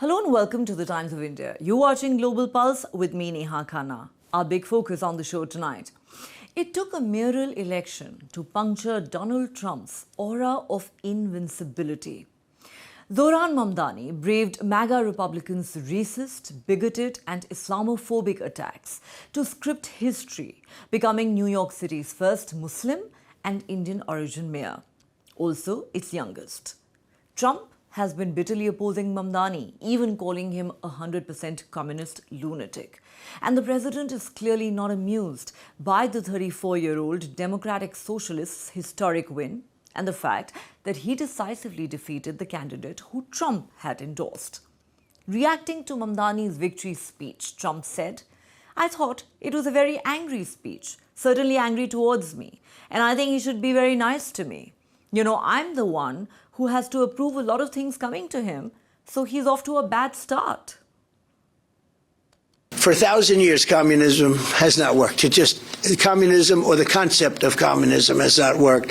Hello and welcome to the Times of India. You're watching Global Pulse with me, Neha Khanna. Our big focus on the show tonight. It took a mayoral election to puncture Donald Trump's aura of invincibility. Zohran Mamdani braved MAGA Republicans' racist, bigoted and Islamophobic attacks to script history, becoming New York City's first Muslim and Indian origin mayor, also its youngest. Trump has been bitterly opposing Mamdani, even calling him a 100% communist lunatic. And the president is clearly not amused by the 34-year-old Democratic Socialist's historic win and the fact that he decisively defeated the candidate who Trump had endorsed. Reacting to Mamdani's victory speech, Trump said, "I thought it was a very angry speech, certainly angry towards me, and I think he should be very nice to me. You know, I'm the one who has to approve a lot of things coming to him, so he's off to a bad start." For 1,000 years, communism has not worked. Communism or the concept of communism has not worked.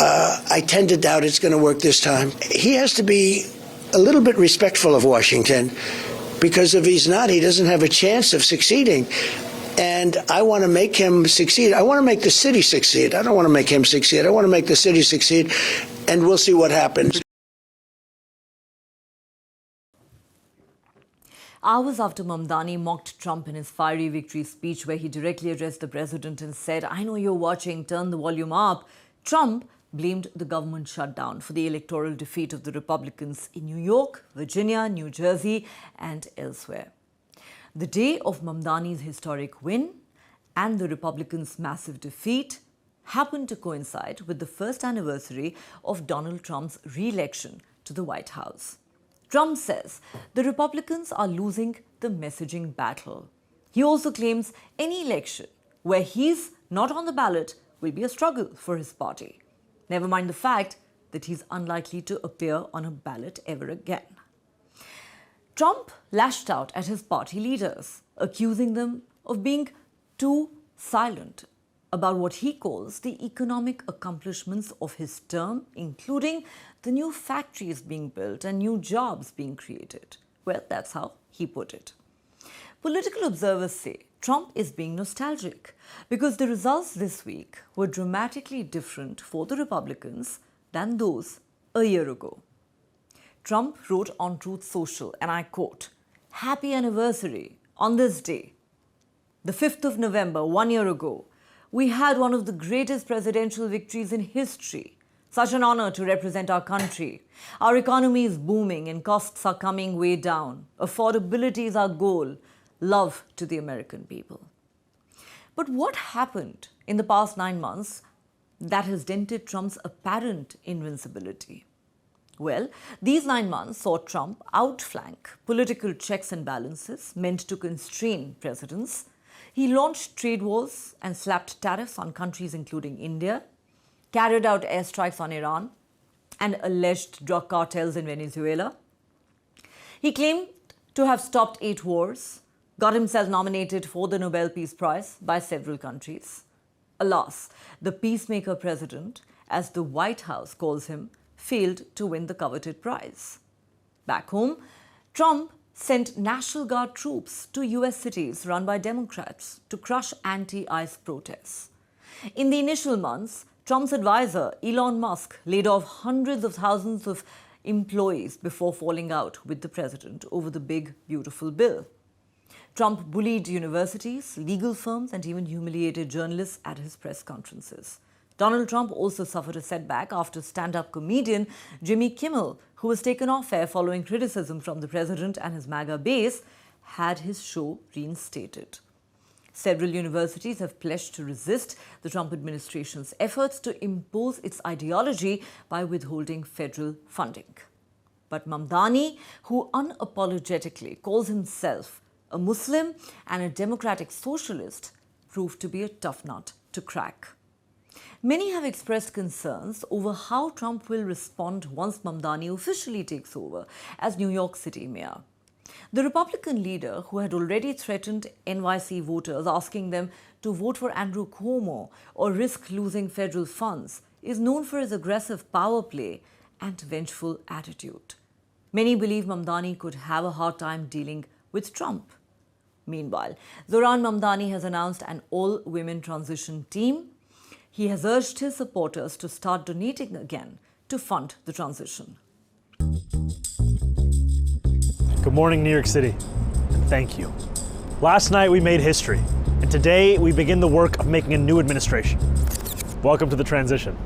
I tend to doubt it's going to work this time. He has to be a little bit respectful of Washington, because if he's not, he doesn't have a chance of succeeding. And I want to make him succeed. I want to make the city succeed. I don't want to make him succeed. I want to make the city succeed, and we'll see what happens. Hours after Mamdani mocked Trump in his fiery victory speech, where he directly addressed the president and said, "I know you're watching, turn the volume up," Trump blamed the government shutdown for the electoral defeat of the Republicans in New York, Virginia, New Jersey, and elsewhere. The day of Mamdani's historic win and the Republicans' massive defeat happened to coincide with the first anniversary of Donald Trump's re-election to the White House. Trump says the Republicans are losing the messaging battle. He also claims any election where he's not on the ballot will be a struggle for his party. Never mind the fact that he's unlikely to appear on a ballot ever again. Trump lashed out at his party leaders, accusing them of being too silent about what he calls the economic accomplishments of his term, including the new factories being built and new jobs being created. Well, that's how he put it. Political observers say Trump is being nostalgic because the results this week were dramatically different for the Republicans than those a year ago. Trump wrote on Truth Social, and I quote, "Happy anniversary on this day. The 5th of November, 1 year ago, we had one of the greatest presidential victories in history. Such an honor to represent our country. Our economy is booming and costs are coming way down. Affordability is our goal. Love to the American people." But what happened in the past 9 months that has dented Trump's apparent invincibility? Well, these 9 months saw Trump outflank political checks and balances meant to constrain presidents. He launched trade wars and slapped tariffs on countries including India, carried out airstrikes on Iran, and alleged drug cartels in Venezuela. He claimed to have stopped 8 wars, got himself nominated for the Nobel Peace Prize by several countries. Alas, the peacemaker president, as the White House calls him, failed to win the coveted prize. Back home, Trump sent National Guard troops to US cities run by Democrats to crush anti-ICE protests. In the initial months, Trump's advisor, Elon Musk, laid off hundreds of thousands of employees before falling out with the president over the big, beautiful bill. Trump bullied universities, legal firms, and even humiliated journalists at his press conferences. Donald Trump also suffered a setback after stand-up comedian Jimmy Kimmel, who was taken off air following criticism from the president and his MAGA base, had his show reinstated. Several universities have pledged to resist the Trump administration's efforts to impose its ideology by withholding federal funding. But Mamdani, who unapologetically calls himself a Muslim and a democratic socialist, proved to be a tough nut to crack. Many have expressed concerns over how Trump will respond once Mamdani officially takes over as New York City mayor. The Republican leader, who had already threatened NYC voters, asking them to vote for Andrew Cuomo or risk losing federal funds, is known for his aggressive power play and vengeful attitude. Many believe Mamdani could have a hard time dealing with Trump. Meanwhile, Zohran Mamdani has announced an all-women transition team. He has urged his supporters to start donating again to fund the transition. Good morning, New York City, and thank you. Last night we made history, and today we begin the work of making a new administration. Welcome to the transition.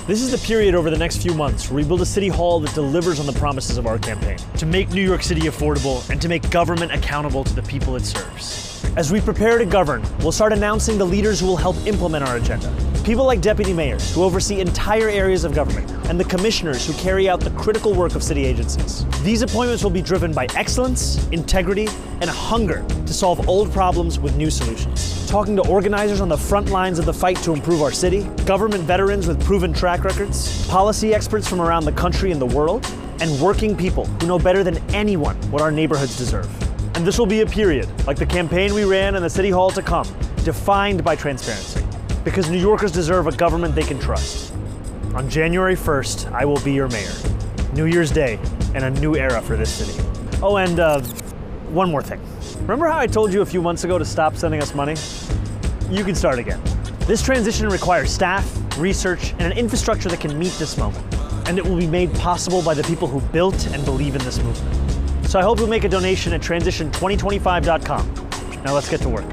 This is the period over the next few months where we build a city hall that delivers on the promises of our campaign, to make New York City affordable and to make government accountable to the people it serves. As we prepare to govern, we'll start announcing the leaders who will help implement our agenda. People like deputy mayors who oversee entire areas of government and the commissioners who carry out the critical work of city agencies. These appointments will be driven by excellence, integrity, and a hunger to solve old problems with new solutions. Talking to organizers on the front lines of the fight to improve our city, government veterans with proven track records, policy experts from around the country and the world, and working people who know better than anyone what our neighborhoods deserve. And this will be a period, like the campaign we ran and the city hall to come, defined by transparency. Because New Yorkers deserve a government they can trust. On January 1st, I will be your mayor. New Year's Day and a new era for this city. Oh, and one more thing. Remember how I told you a few months ago to stop sending us money? You can start again. This transition requires staff, research, and an infrastructure that can meet this moment. And it will be made possible by the people who built and believe in this movement. So I hope you'll make a donation at transition2025.com. Now let's get to work.